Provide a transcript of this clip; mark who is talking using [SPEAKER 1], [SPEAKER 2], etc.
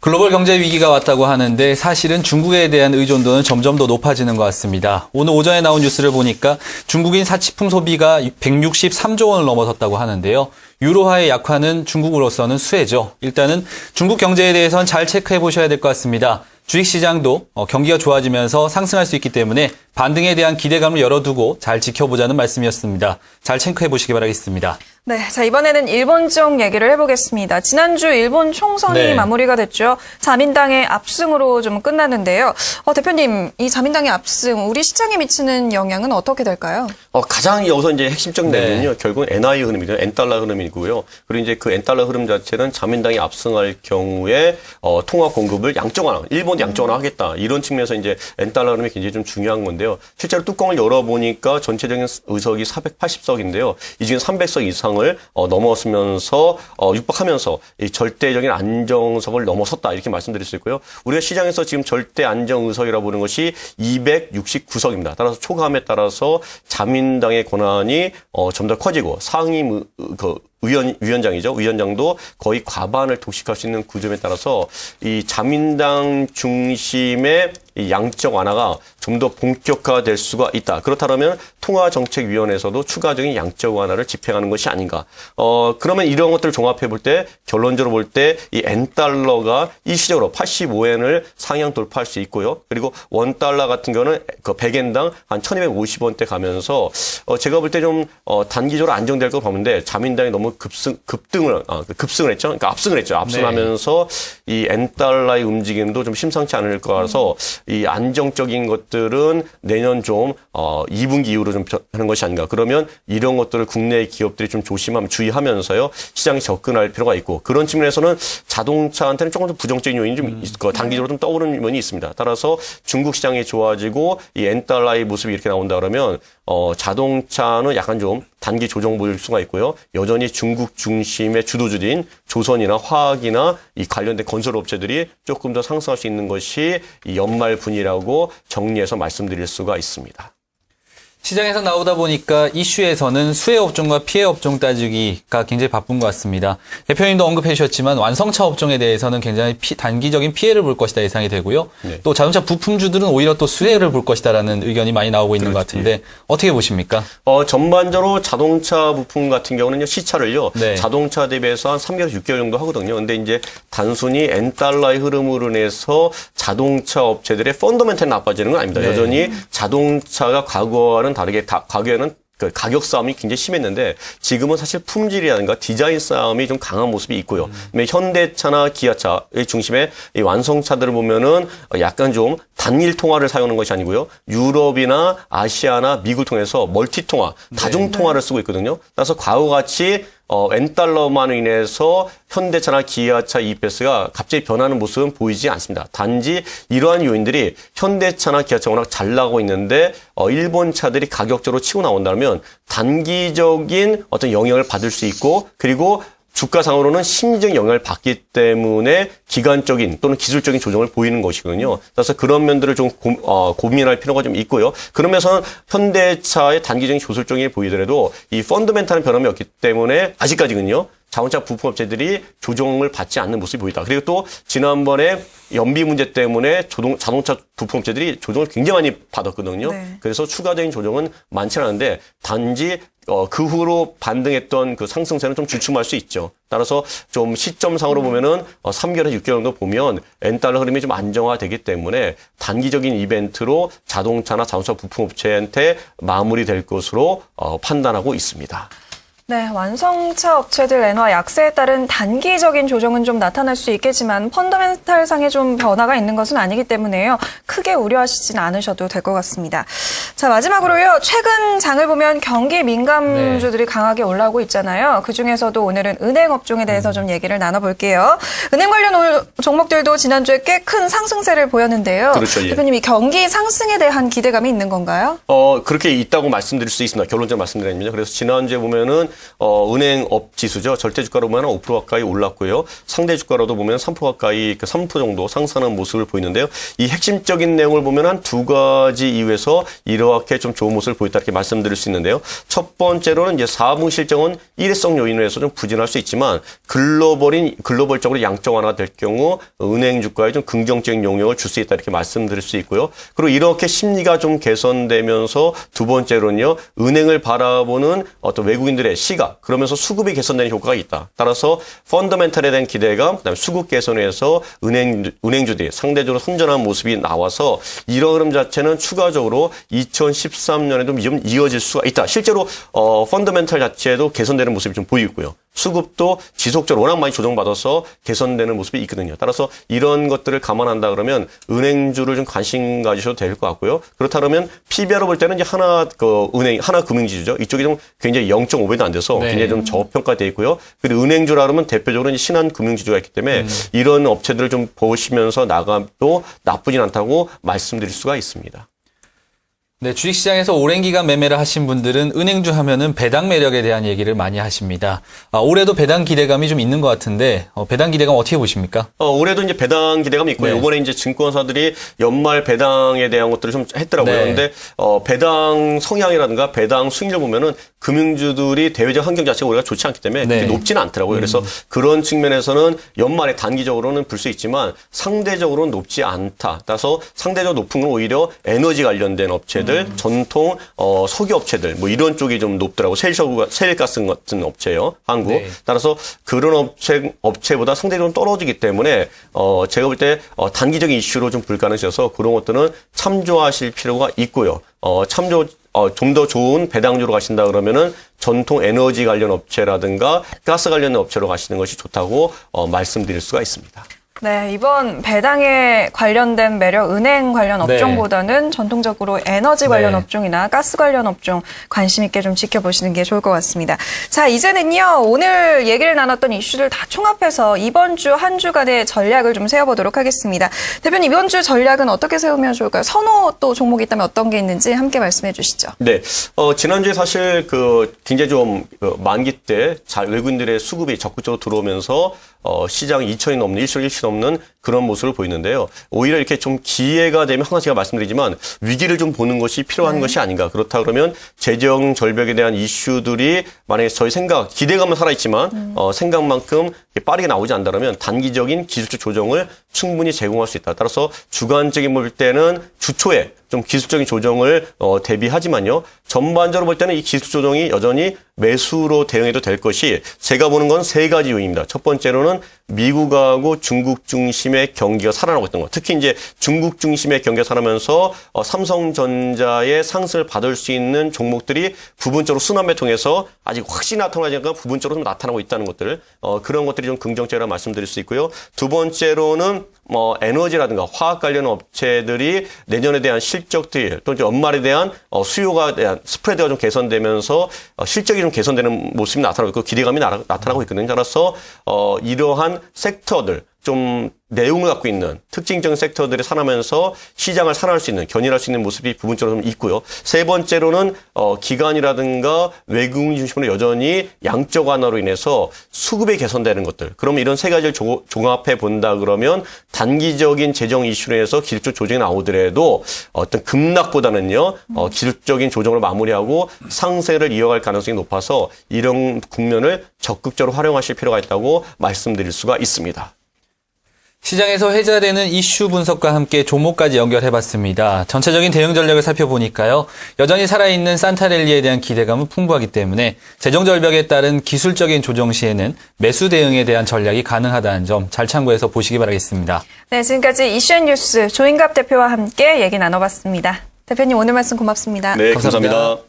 [SPEAKER 1] 글로벌 경제 위기가 왔다고 하는데 사실은 중국에 대한 의존도는 점점 더 높아지는 것 같습니다. 오늘 오전에 나온 뉴스를 보니까 중국인 사치품 소비가 163조 원을 넘어섰다고 하는데요. 유로화의 약화는 중국으로서는 수혜죠. 일단은 중국 경제에 대해서는 잘 체크해 보셔야 될 것 같습니다. 주식시장도 경기가 좋아지면서 상승할 수 있기 때문에 반등에 대한 기대감을 열어두고 잘 지켜보자는 말씀이었습니다. 잘 체크해 보시기 바라겠습니다.
[SPEAKER 2] 네, 자 이번에는 일본 쪽 얘기를 해보겠습니다. 지난주 일본 총선이 마무리가 됐죠. 자민당의 압승으로 좀 끝났는데요. 대표님, 이 자민당의 압승 우리 시장에 미치는 영향은 어떻게 될까요?
[SPEAKER 3] 가장 여기서 이제 핵심적 내용은요. 결국은 엔화의 흐름이죠. 엔달러 흐름이고요. 그리고 이제 그 엔달러 흐름 자체는 자민당이 압승할 경우에 통화 공급을 양적완화, 일본 양적완화 하겠다. 이런 측면에서 이제 엔달러 흐름이 굉장히 좀 중요한 건데요. 실제로 뚜껑을 열어보니까 전체적인 의석이 480석인데요. 이 중에 300석 이상을 넘어서면서 육박하면서 이 절대적인 안정석을 넘어섰다 이렇게 말씀드릴 수 있고요. 우리가 시장에서 지금 절대 안정 의석이라고 보는 것이 269석입니다. 따라서 초감에 따라서 자민당의 권한이 좀 더 커지고 상임 위원장이죠. 위원장도 거의 과반을 독식할 수 있는 구조에 따라서 이 자민당 중심의 이 양적 완화가 좀 더 본격화될 수가 있다. 그렇다면 통화정책위원회에서도 추가적인 양적 완화를 집행하는 것이 아닌가. 그러면 이런 것들을 종합해 볼 때 결론적으로 볼 때 이 엔달러가 일시적으로 85엔을 상향 돌파할 수 있고요. 그리고 원달러 같은 경우는 그 100엔당 한 1250원대 가면서 제가 볼 때 좀 단기적으로 안정될 거 보는데 자민당이 너무 급등을 했죠. 그러니까 압승을 했죠. 압승하면서 이 엔달러의 움직임도 좀 심상치 않을 거라서 이 안정적인 것들은 내년 좀 2분기 이후로 좀 하는 것이 아닌가. 그러면 이런 것들을 국내 기업들이 좀 주의하면서요. 시장에 접근할 필요가 있고 그런 측면에서는 자동차한테는 조금 더 부정적인 요인이 좀 단기적으로 좀 떠오르는 면이 있습니다. 따라서 중국 시장이 좋아지고 이 엔달러의 모습이 이렇게 나온다 그러면 자동차는 약간 좀 단기 조정 보일 수가 있고요. 여전히 중국 중심의 주도주들인 조선이나 화학이나 이 관련된 건설업체들이 조금 더 상승할 수 있는 것이 이 연말 분위라고 정리해서 말씀드릴 수가 있습니다.
[SPEAKER 1] 시장에서 나오다 보니까 이슈에서는 수혜 업종과 피해 업종 따지기가 굉장히 바쁜 것 같습니다. 대표님도 언급해 주셨지만 완성차 업종에 대해서는 굉장히 단기적인 피해를 볼 것이다 예상이 되고요. 네. 또 자동차 부품주들은 오히려 또 수혜를 볼 것이다라는 의견이 많이 나오고 있는 것 같은데 어떻게 보십니까?
[SPEAKER 3] 전반적으로 자동차 부품 같은 경우는요, 시차를요,
[SPEAKER 1] 네.
[SPEAKER 3] 자동차 대비해서 한 3개월, 6개월 정도 하거든요. 근데 이제 단순히 엔달러의 흐름으로 인해서 자동차 업체들의 펀더멘탈이 나빠지는 건 아닙니다. 네. 여전히 자동차가 과거와는 다르게 과거에는 그 가격 싸움이 굉장히 심했는데 지금은 사실 품질이라든가 디자인 싸움이 좀 강한 모습이 있고요. 현대차나 기아차의 중심에 이 완성차들을 보면은 약간 좀 단일 통화를 사용하는 것이 아니고요. 유럽이나 아시아나 미국을 통해서 멀티 통화, 다중 통화를 쓰고 있거든요. 따라서 과거와 같이 엔달러만 인해서 현대차나 기아차 EPS가 갑자기 변하는 모습은 보이지 않습니다. 단지 이러한 요인들이 현대차나 기아차가 워낙 잘 나가고 있는데 일본 차들이 가격적으로 치고 나온다면 단기적인 어떤 영향을 받을 수 있고 그리고 주가상으로는 심리적 영향을 받기 때문에 기간적인 또는 기술적인 조정을 보이는 것이거든요. 그래서 그런 면들을 좀 고민할 필요가 좀 있고요. 그러면서 현대차의 단기적인 조술적인 보이더라도 이 펀더멘탈은 변함이 없기 때문에 아직까지는요. 자동차 부품업체들이 조정을 받지 않는 모습이 보이다. 그리고 또 지난번에 연비 문제 때문에 자동차 부품업체들이 조정을 굉장히 많이 받았거든요. 네. 그래서 추가적인 조정은 많지는 않은데 단지 그 후로 반등했던 그 상승세는 좀 주춤할 수 있죠. 따라서 좀 시점상으로 보면은 3개월에서 6개월 정도 보면 엔달러 흐름이 좀 안정화되기 때문에 단기적인 이벤트로 자동차나 자동차 부품업체한테 마무리될 것으로 판단하고 있습니다.
[SPEAKER 2] 네, 완성차 업체들 엔화 약세에 따른 단기적인 조정은 좀 나타날 수 있겠지만 펀더멘탈상의 좀 변화가 있는 것은 아니기 때문에요. 크게 우려하시진 않으셔도 될 것 같습니다. 자, 마지막으로요. 최근 장을 보면 경기 민감주들이 강하게 올라오고 있잖아요. 그중에서도 오늘은 은행 업종에 대해서 좀 얘기를 나눠볼게요. 은행 관련 종목들도 지난주에 꽤 큰 상승세를 보였는데요.
[SPEAKER 3] 그렇죠. 예.
[SPEAKER 2] 대표님, 이 경기 상승에 대한 기대감이 있는 건가요?
[SPEAKER 3] 그렇게 있다고 말씀드릴 수 있습니다. 결론적으로 말씀드리면요. 그래서 지난주에 보면은 은행업 지수죠. 절대 주가로 보면 5% 가까이 올랐고요. 상대 주가로도 보면 3% 가까이 3% 정도 상승하는 모습을 보이는데요. 이 핵심적인 내용을 보면 한 두 가지 이유에서 이렇게 좀 좋은 모습을 보였다 이렇게 말씀드릴 수 있는데요. 첫 번째로는 이제 4분 실적은 일회성 요인으로 해서 좀 부진할 수 있지만 글로벌적으로 양적 완화가 될 경우 은행 주가에 좀 긍정적인 영향을 줄 수 있다 이렇게 말씀드릴 수 있고요. 그리고 이렇게 심리가 좀 개선되면서 두 번째로는요. 은행을 바라보는 어떤 외국인들의 시각 그러면서 수급이 개선되는 효과가 있다. 따라서 펀더멘털에 대한 기대감 그다음에 수급 개선에서 은행주들이 상대적으로 선전한 모습이 나와서 이런 흐름 자체는 추가적으로 2013년에도 좀 이어질 수가 있다. 실제로 펀더멘털 자체도 개선되는 모습이 좀 보이고요. 수급도 지속적으로 워낙 많이 조정받아서 개선되는 모습이 있거든요. 따라서 이런 것들을 감안한다 그러면 은행주를 좀 관심 가지셔도 될 것 같고요. 그렇다 그러면 PBR로 볼 때는 이제 하나금융지주죠. 이쪽이 좀 굉장히 0.5배도 안 돼서 굉장히 좀 저평가되어 있고요. 그리고 은행주라 그러면 대표적으로 이제 신한금융지주가 있기 때문에 이런 업체들을 좀 보시면서 나가도 나쁘진 않다고 말씀드릴 수가 있습니다.
[SPEAKER 1] 네, 주식시장에서 오랜 기간 매매를 하신 분들은 은행주 하면은 배당 매력에 대한 얘기를 많이 하십니다. 올해도 배당 기대감이 좀 있는 것 같은데, 배당 기대감 어떻게 보십니까?
[SPEAKER 3] 올해도 이제 배당 기대감이 있고요.
[SPEAKER 1] 네.
[SPEAKER 3] 이번에 이제 증권사들이 연말 배당에 대한 것들을 좀 했더라고요.
[SPEAKER 1] 네.
[SPEAKER 3] 근데, 배당 성향이라든가 배당 수익률 보면은 금융주들이 대외적 환경 자체가 우리가 좋지 않기 때문에
[SPEAKER 1] 네.
[SPEAKER 3] 그렇게 높지는 않더라고요. 그래서 그런 측면에서는 연말에 단기적으로는 볼 수 있지만 상대적으로는 높지 않다. 따라서 상대적으로 높은 건 오히려 에너지 관련된 업체들, 전통 석유 업체들 뭐 이런 쪽이 좀 높더라고. 셰일가스 같은 업체요. 한국.
[SPEAKER 1] 네.
[SPEAKER 3] 따라서 그런 업체보다 상대적으로 떨어지기 때문에 제가 볼 때 단기적인 이슈로 좀 불가능해서 그런 것들은 참조하실 필요가 있고요. 좀 더 좋은 배당주로 가신다 그러면은 전통 에너지 관련 업체라든가 가스 관련 업체로 가시는 것이 좋다고 말씀드릴 수가 있습니다.
[SPEAKER 2] 네, 이번 배당에 관련된 매력, 은행 관련 업종보다는 전통적으로 에너지 관련 업종이나 가스 관련 업종 관심 있게 좀 지켜보시는 게 좋을 것 같습니다. 자, 이제는요, 오늘 얘기를 나눴던 이슈들 다 총합해서 이번 주 한 주간의 전략을 좀 세워보도록 하겠습니다. 대표님, 이번 주 전략은 어떻게 세우면 좋을까요? 선호 또 종목이 있다면 어떤 게 있는지 함께 말씀해 주시죠.
[SPEAKER 3] 네. 지난주에 사실 굉장히 좀 만기 때 외국인들의 수급이 적극적으로 들어오면서 시장이 2천이 넘는, 1시 넘는 그런 모습을 보이는데요. 오히려 이렇게 좀 기회가 되면 항상 제가 말씀드리지만 위기를 좀 보는 것이 필요한 것이 아닌가. 그렇다 그러면 재정 절벽에 대한 이슈들이 만약에 저희 기대감은 살아있지만 생각만큼 빠르게 나오지 않는다면 단기적인 기술적 조정을 충분히 제공할 수 있다. 따라서 주관적인 볼 때는 주초에 좀 기술적인 조정을 대비하지만요. 전반적으로 볼 때는 이 기술 조정이 여전히 매수로 대응해도 될 것이 제가 보는 건 세 가지 요인입니다. 첫 번째로는 미국하고 중국 중심의 경기가 살아나고 있던 것. 특히 이제 중국 중심의 경기가 살아나면서 삼성전자의 상승을 받을 수 있는 종목들이 부분적으로 순환매 통해서 아직 확실히 나타나지 않고 부분적으로 좀 나타나고 있다는 것들. 그런 것들이 좀 긍정적이라고 말씀드릴 수 있고요. 두 번째로는 에너지라든가 화학 관련 업체들이 내년에 대한 실적들 또는 연말에 대한 수요가 대한 스프레드가 좀 개선되면서 실적이 좀 개선되는 모습이 나타나고 있고 기대감이 나타나고 있거든요. 따라서 이러한 섹터들 좀 내용을 갖고 있는 특징적인 섹터들이 살아나면서 시장을 살아날 수 있는, 견인할 수 있는 모습이 부분적으로 좀 있고요. 세 번째로는 기관이라든가 외국인 중심으로 여전히 양적 완화로 인해서 수급이 개선되는 것들. 그러면 이런 세 가지를 종합해 본다 그러면 단기적인 재정 이슈로 해서 기술적 조정이 나오더라도 어떤 급락보다는요. 기술적인 조정을 마무리하고 상세를 이어갈 가능성이 높아서 이런 국면을 적극적으로 활용하실 필요가 있다고 말씀드릴 수가 있습니다.
[SPEAKER 1] 시장에서 회자되는 이슈 분석과 함께 종목까지 연결해봤습니다. 전체적인 대응 전략을 살펴보니까요. 여전히 살아있는 산타랠리에 대한 기대감은 풍부하기 때문에 재정 절벽에 따른 기술적인 조정 시에는 매수 대응에 대한 전략이 가능하다는 점 잘 참고해서 보시기 바라겠습니다. 네,
[SPEAKER 2] 지금까지 이슈앤뉴스 조인갑 대표와 함께 얘기 나눠봤습니다. 대표님 오늘 말씀 고맙습니다.
[SPEAKER 3] 네, 감사합니다.